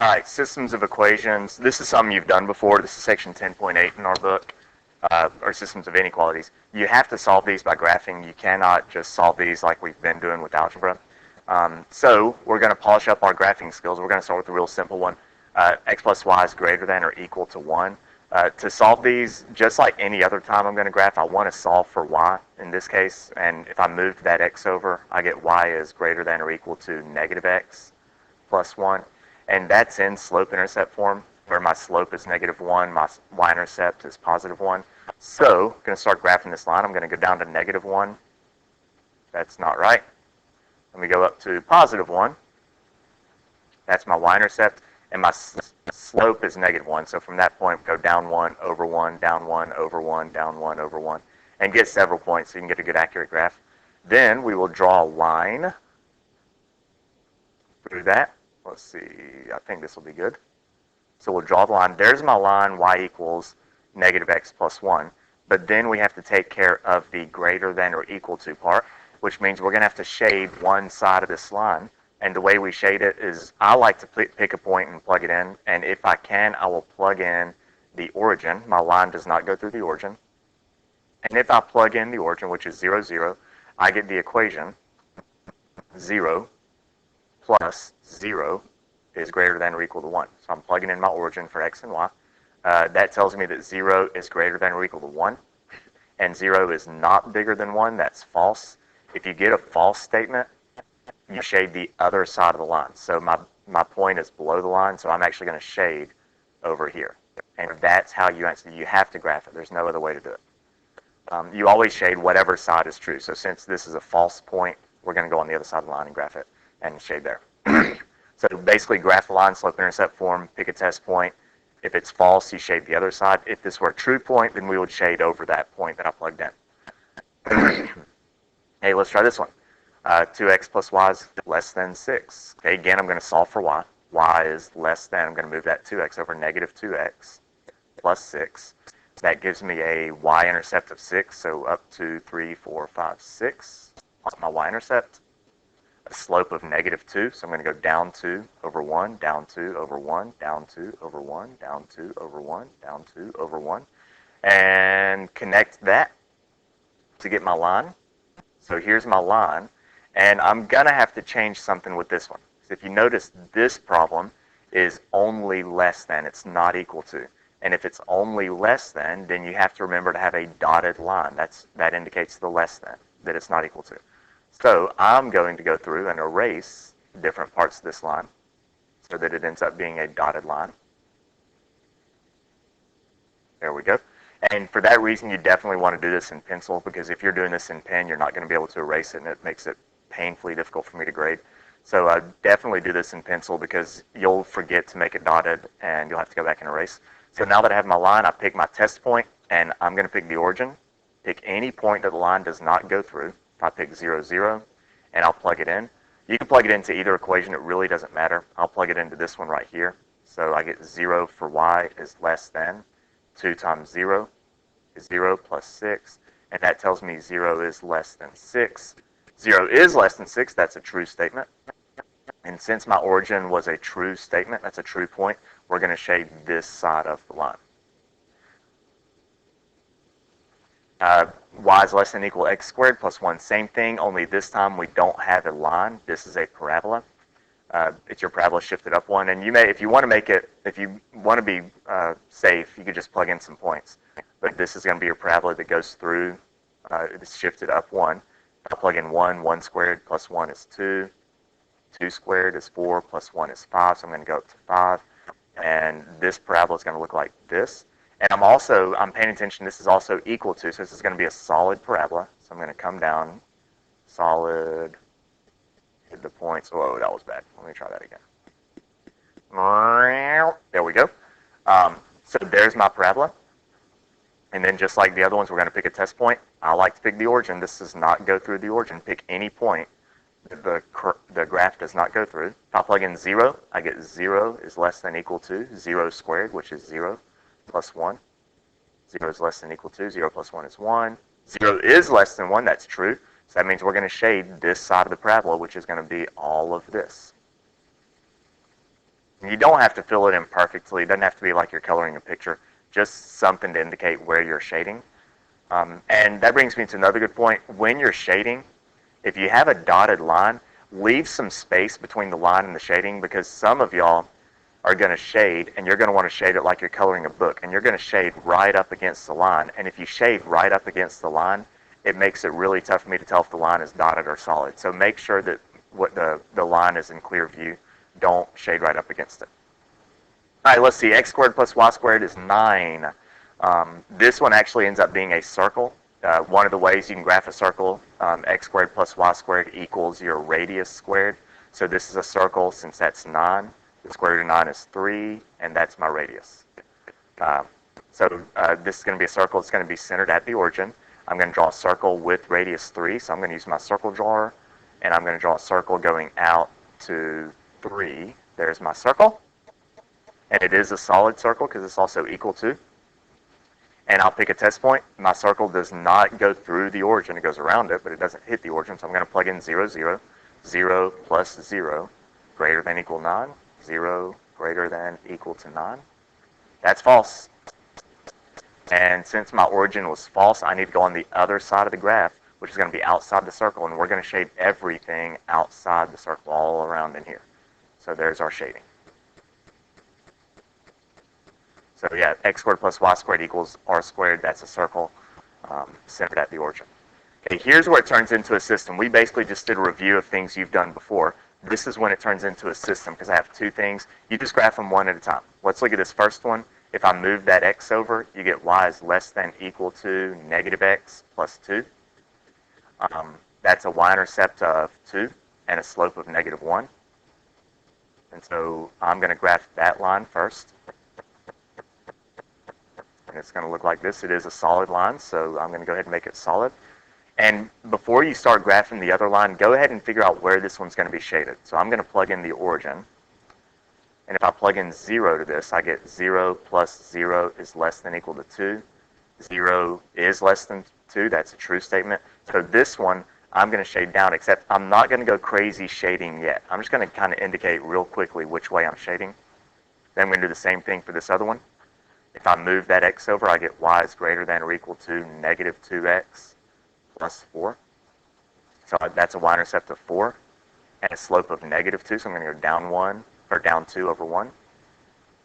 All right, systems of equations. This is something you've done before. This is section 10.8 in our book, or systems of inequalities. You have to solve these by graphing. You cannot just solve these like we've been doing with algebra. So we're going to polish up our graphing skills. We're going to start with a real simple one. X plus y is greater than or equal to 1. To solve these, just like any other time I'm going to graph, I want to solve for y in this case. And if I moved that x over, I get y is greater than or equal to negative x plus 1. And that's in slope-intercept form, where my slope is -1, my y-intercept is +1. So I'm going to start graphing this line. I'm going to go down to -1. That's not right. Let me go up to +1. That's my y-intercept. And my slope is -1. So from that point, go down 1, over 1, down 1, over 1, down 1, over 1, and get several points so you can get a good accurate graph. Then we will draw a line through that. Let's see, I think this will be good. So we'll draw the line. There's my line, y equals -x plus 1. But then we have to take care of the greater than or equal to part, which means we're going to have to shade one side of this line. And the way we shade it is I like to pick a point and plug it in. And if I can, I will plug in the origin. My line does not go through the origin. And if I plug in the origin, which is 0, 0, I get the equation 0 plus 0 is greater than or equal to 1. So I'm plugging in my origin for x and y. That tells me that 0 is greater than or equal to 1. And 0 is not bigger than 1. That's false. If you get a false statement, you shade the other side of the line. So my point is below the line, so I'm actually going to shade over here. And that's how you answer. You have to graph it. There's no other way to do it. You always shade whatever side is true. So since this is a false point, we're going to go on the other side of the line and graph it and shade there. So basically graph the line, slope-intercept form, pick a test point. If it's false, you shade the other side. If this were a true point, then we would shade over that point that I plugged in. Hey, let's try this one. 2x plus y is less than 6. Okay, again, I'm going to solve for y. Y is less than, I'm going to move that 2x over -2x plus 6. That gives me a y-intercept of 6, so up to 3, 4, 5, 6. That's my y-intercept. A slope of -2, so I'm going to go down 2 over 1, down 2 over 1, down 2 over 1, down 2 over 1, down 2 over 1, and connect that to get my line. So here's my line, and I'm going to have to change something with this one. So if you notice, this problem is only less than, it's not equal to. And if it's only less than, then you have to remember to have a dotted line. That indicates the less than, that it's not equal to. So I'm going to go through and erase different parts of this line so that it ends up being a dotted line. There we go. And for that reason, you definitely want to do this in pencil, because if you're doing this in pen, you're not going to be able to erase it, and it makes it painfully difficult for me to grade. So definitely do this in pencil, because you'll forget to make it dotted, and you'll have to go back and erase. So now that I have my line, I pick my test point, and I'm going to pick the origin. Pick any point that the line does not go through. If I pick 0, 0, and I'll plug it in. You can plug it into either equation. It really doesn't matter. I'll plug it into this one right here. So I get 0 for y is less than 2 times 0 is 0 plus 6. And that tells me 0 is less than 6. 0 is less than 6. That's a true statement. And since my origin was a true statement, that's a true point, we're going to shade this side of the line. Y is less than or equal to x squared plus 1. Same thing, only this time we don't have a line. This is a parabola. It's your parabola shifted up 1. And you may, if you want to make it, if you want to be safe, you could just plug in some points. But this is going to be your parabola that goes through, it's shifted up 1. I'll plug in 1, 1 squared plus 1 is 2. 2 squared is 4 plus 1 is 5. So I'm going to go up to 5. And this parabola is going to look like this. And I'm paying attention, this is also equal to, so this is going to be a solid parabola. So I'm going to come down, solid, hit the points. Whoa, that was bad. Let me try that again. There we go. So there's my parabola. And then just like the other ones, we're going to pick a test point. I like to pick the origin. This does not go through the origin. Pick any point that the graph does not go through. If I plug in 0, I get 0 is less than or equal to 0 squared, which is 0. Plus 1. 0 is less than or equal to. 0 plus 1 is 1. 0 is less than 1. That's true. So that means we're going to shade this side of the parabola, which is going to be all of this. You don't have to fill it in perfectly. It doesn't have to be like you're coloring a picture. Just something to indicate where you're shading. And that brings me to another good point. When you're shading, if you have a dotted line, leave some space between the line and the shading, because some of y'all are going to shade, and you're going to want to shade it like you're coloring a book, and you're going to shade right up against the line. And if you shade right up against the line, it makes it really tough for me to tell if the line is dotted or solid. So make sure that what the line is in clear view. Don't shade right up against it. All right, let's see. X squared plus y squared is 9. This one actually ends up being a circle. One of the ways you can graph a circle, x squared plus y squared equals your radius squared. So this is a circle. Since that's 9, the square root of 9 is 3, and that's my radius. So this is going to be a circle. It's going to be centered at the origin. I'm going to draw a circle with radius 3, so I'm going to use my circle drawer, and I'm going to draw a circle going out to 3. There's my circle. And it is a solid circle because it's also equal to. And I'll pick a test point. My circle does not go through the origin. It goes around it, but it doesn't hit the origin. So I'm going to plug in 0, 0. 0 plus 0 greater than equal 9. 0 greater than equal to 9. That's false. And since my origin was false, I need to go on the other side of the graph, which is going to be outside the circle. And we're going to shade everything outside the circle all around in here. So there's our shading. So yeah, x squared plus y squared equals r squared. That's a circle centered at the origin. Okay, here's where it turns into a system. We basically just did a review of things you've done before. This is when it turns into a system, because I have two things. You just graph them one at a time. Let's look at this first one. If I move that x over, you get y is less than equal to negative x plus 2. That's a y-intercept of 2 and a slope of negative 1. And so I'm going to graph that line first. And it's going to look like this. It is a solid line, so I'm going to go ahead and make it solid. And before you start graphing the other line, go ahead and figure out where this one's going to be shaded. So I'm going to plug in the origin. And if I plug in 0 to this, I get 0 plus 0 is less than equal to 2. 0 is less than 2. That's a true statement. So this one, I'm going to shade down, except I'm not going to go crazy shading yet. I'm just going to kind of indicate real quickly which way I'm shading. Then I'm going to do the same thing for this other one. If I move that x over, I get y is greater than or equal to negative 2x plus 4. So that's a y-intercept of 4 and a slope of negative 2. So I'm going to go down 1, or down 2 over 1.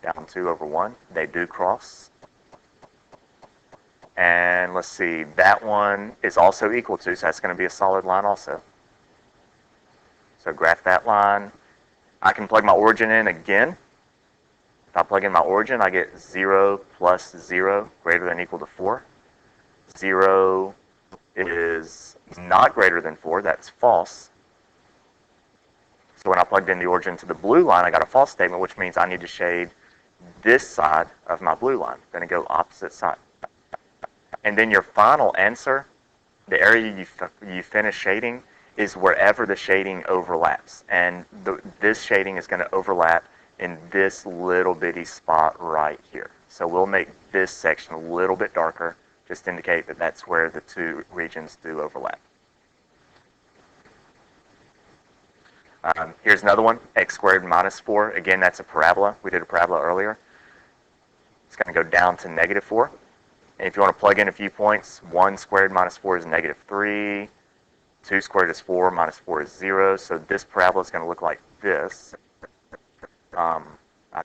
Down 2 over 1. They do cross. And let's see, that one is also equal to, so that's going to be a solid line also. So graph that line. I can plug my origin in again. If I plug in my origin, I get 0 plus 0 greater than equal to 4. 0 is not greater than 4. That's false. So when I plugged in the origin to the blue line, I got a false statement, which means I need to shade this side of my blue line. I'm going to go opposite side. And then your final answer, the area you finish shading, is wherever the shading overlaps. And this shading is going to overlap in this little bitty spot right here. So we'll make this section a little bit darker, just to indicate that that's where the two regions do overlap. Here's another one, x squared minus 4. Again, that's a parabola. We did a parabola earlier. It's going to go down to negative 4. And if you want to plug in a few points, 1 squared minus 4 is negative 3. 2 squared is 4, minus 4 is 0. So this parabola is going to look like this. I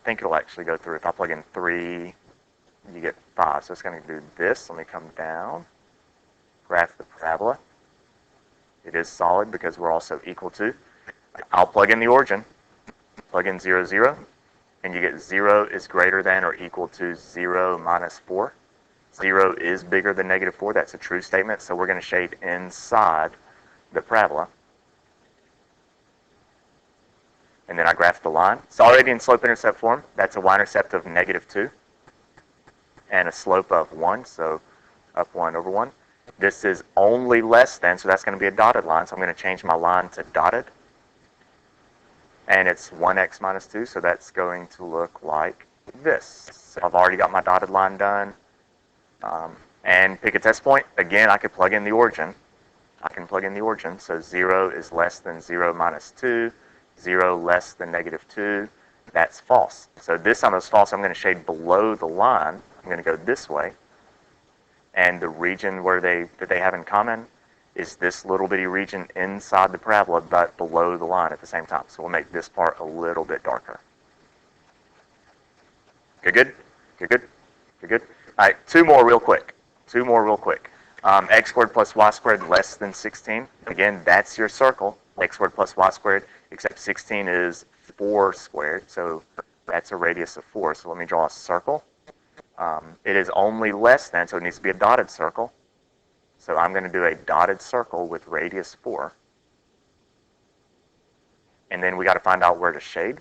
think it'll actually go through. If I plug in 3, you get 5. So it's going to do this. Let me come down, graph the parabola. It is solid because we're also equal to. I'll plug in the origin. Plug in 0, 0. And you get 0 is greater than or equal to 0 minus 4. 0 is bigger than negative 4. That's a true statement. So we're going to shade inside the parabola. And then I graph the line. It's already in slope-intercept form. That's a y-intercept of negative 2 and a slope of 1, so up 1 over 1. This is only less than, so that's going to be a dotted line. So I'm going to change my line to dotted. And it's 1x minus 2, so that's going to look like this. So I've already got my dotted line done. And pick a test point. Again, I could plug in the origin. I can plug in the origin. So 0 is less than 0 minus 2. 0 less than negative 2. That's false. So this time is false. I'm going to shade below the line. I'm going to go this way. And the region that they have in common is this little bitty region inside the parabola, but below the line at the same time. So we'll make this part a little bit darker. Good, good? Good, good? Good, good? All right, two more real quick. X squared plus y squared less than 16. Again, that's your circle, x squared plus y squared, except 16 is 4 squared, so that's a radius of 4. So let me draw a circle. It is only less than, so it needs to be a dotted circle. So I'm going to do a dotted circle with radius 4. And then we got to find out where to shade.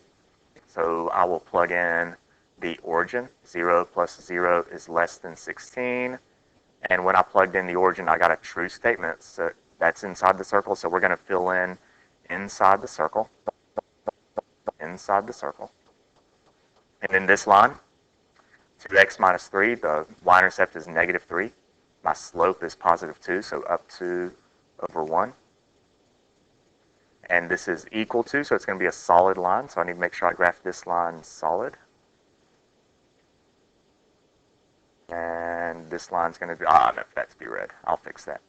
So I will plug in the origin. 0 plus 0 is less than 16. And when I plugged in the origin, I got a true statement. So that's inside the circle. So we're going to fill in inside the circle. Inside the circle. And then this line, 2x minus 3, the y-intercept is negative 3. My slope is positive 2, so up 2 over 1. And this is equal to, so it's going to be a solid line. So I need to make sure I graph this line solid. And this line's going to be, no, that's be red. I'll fix that.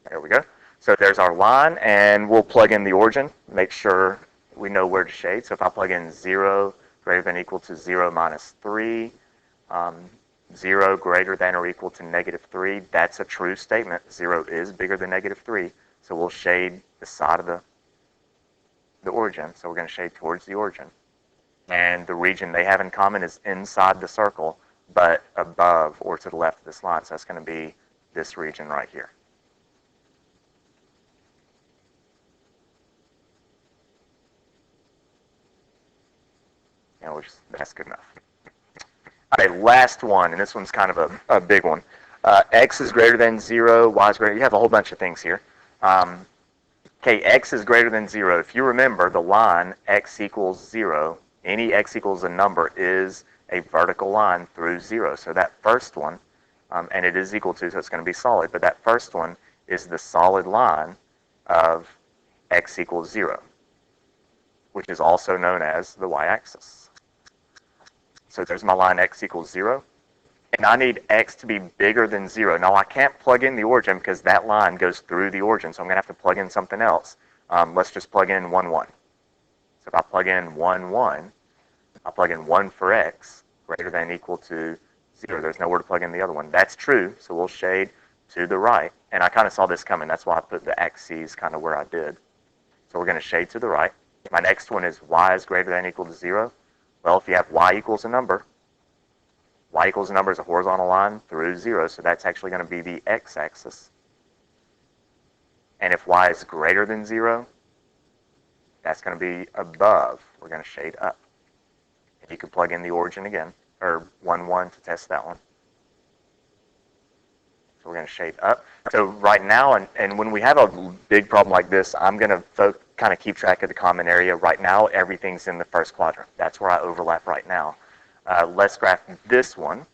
There we go. So there's our line, and we'll plug in the origin, make sure we know where to shade. So if I plug in 0 greater than or equal to 0 minus 3, 0 greater than or equal to negative 3, that's a true statement. 0 is bigger than negative 3, so we'll shade the side of the origin. So we're going to shade towards the origin. And the region they have in common is inside the circle, but above or to the left of this line. So that's going to be this region right here. That's good enough. All right, last one, and this one's kind of a big one. X is greater than 0, y is greater. You have a whole bunch of things here. Okay, x is greater than 0. If you remember the line x equals 0, any x equals a number is a vertical line through 0. So that first one, and it is equal to, so it's going to be solid, but that first one is the solid line of x equals 0, which is also known as the y-axis. So there's my line x equals 0. And I need x to be bigger than 0. Now, I can't plug in the origin because that line goes through the origin, so I'm going to have to plug in something else. Let's just plug in 1, 1. So if I plug in 1, 1, I'll plug in 1 for x greater than or equal to 0. There's nowhere to plug in the other one. That's true, so we'll shade to the right. And I kind of saw this coming. That's why I put the axes kind of where I did. So we're going to shade to the right. My next one is y is greater than or equal to 0. Well, if you have y equals a number is a horizontal line through 0, so that's actually going to be the x-axis. And if y is greater than 0, that's going to be above. We're going to shade up. And you can plug in the origin again, or 1, 1 to test that one. So we're going to shade up. So right now, and when we have a big problem like this, I'm going to kind of keep track of the common area. Right now, everything's in the first quadrant. That's where I overlap right now. Let's graph this one.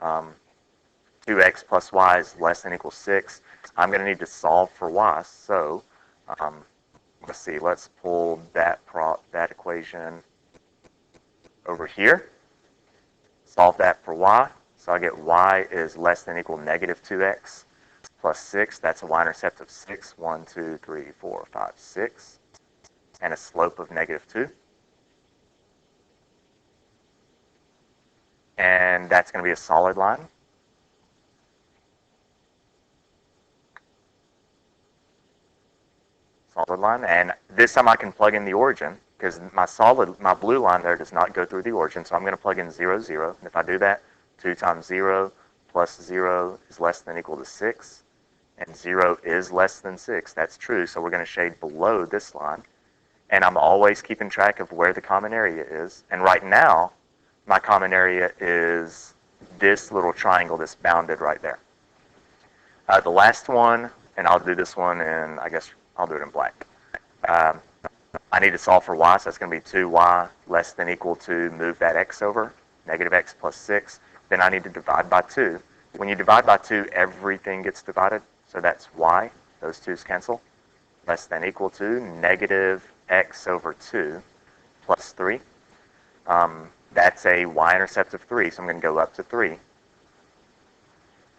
2x plus y is less than or equal to 6. I'm going to need to solve for y. So let's see. Let's pull that equation over here. Solve that for y. So I get y is less than or equal to negative 2x plus 6. That's a y-intercept of 6. 1, 2, 3, 4, 5, 6. And a slope of negative 2. And that's going to be a solid line. Solid line. And this time I can plug in the origin because my blue line there does not go through the origin. So I'm going to plug in 0, 0. And if I do that, 2 times 0 plus 0 is less than or equal to 6. And 0 is less than 6. That's true. So we're going to shade below this line. And I'm always keeping track of where the common area is. And right now, my common area is this little triangle that's bounded right there. The last one, and I'll do this one, and I guess I'll do it in black. I need to solve for y, so that's going to be 2y less than or equal to, move that x over, negative x plus 6. Then I need to divide by 2. When you divide by 2, everything gets divided, so that's y. Those 2's cancel. Less than or equal to negative x over 2 plus 3. That's a y-intercept of 3, so I'm going to go up to 3.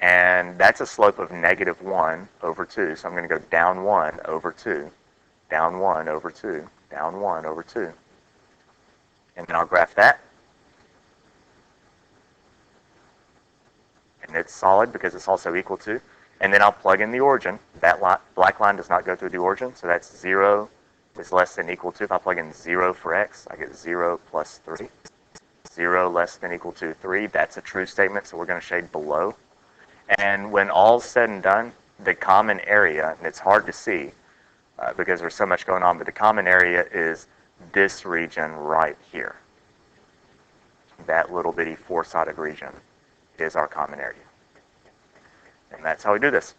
And that's a slope of negative 1 over 2, so I'm going to go down 1 over 2, down 1 over 2, down 1 over 2. And then I'll graph that. And it's solid because it's also equal to. And then I'll plug in the origin. That black line does not go through the origin, so that's 0 is less than equal to. If I plug in 0 for x, I get 0 plus 3. 0 less than equal to 3, that's a true statement, so we're going to shade below. And when all's said and done, the common area, and it's hard to see because there's so much going on, but the common area is this region right here. That little bitty four-sided region is our common area. And that's how we do this.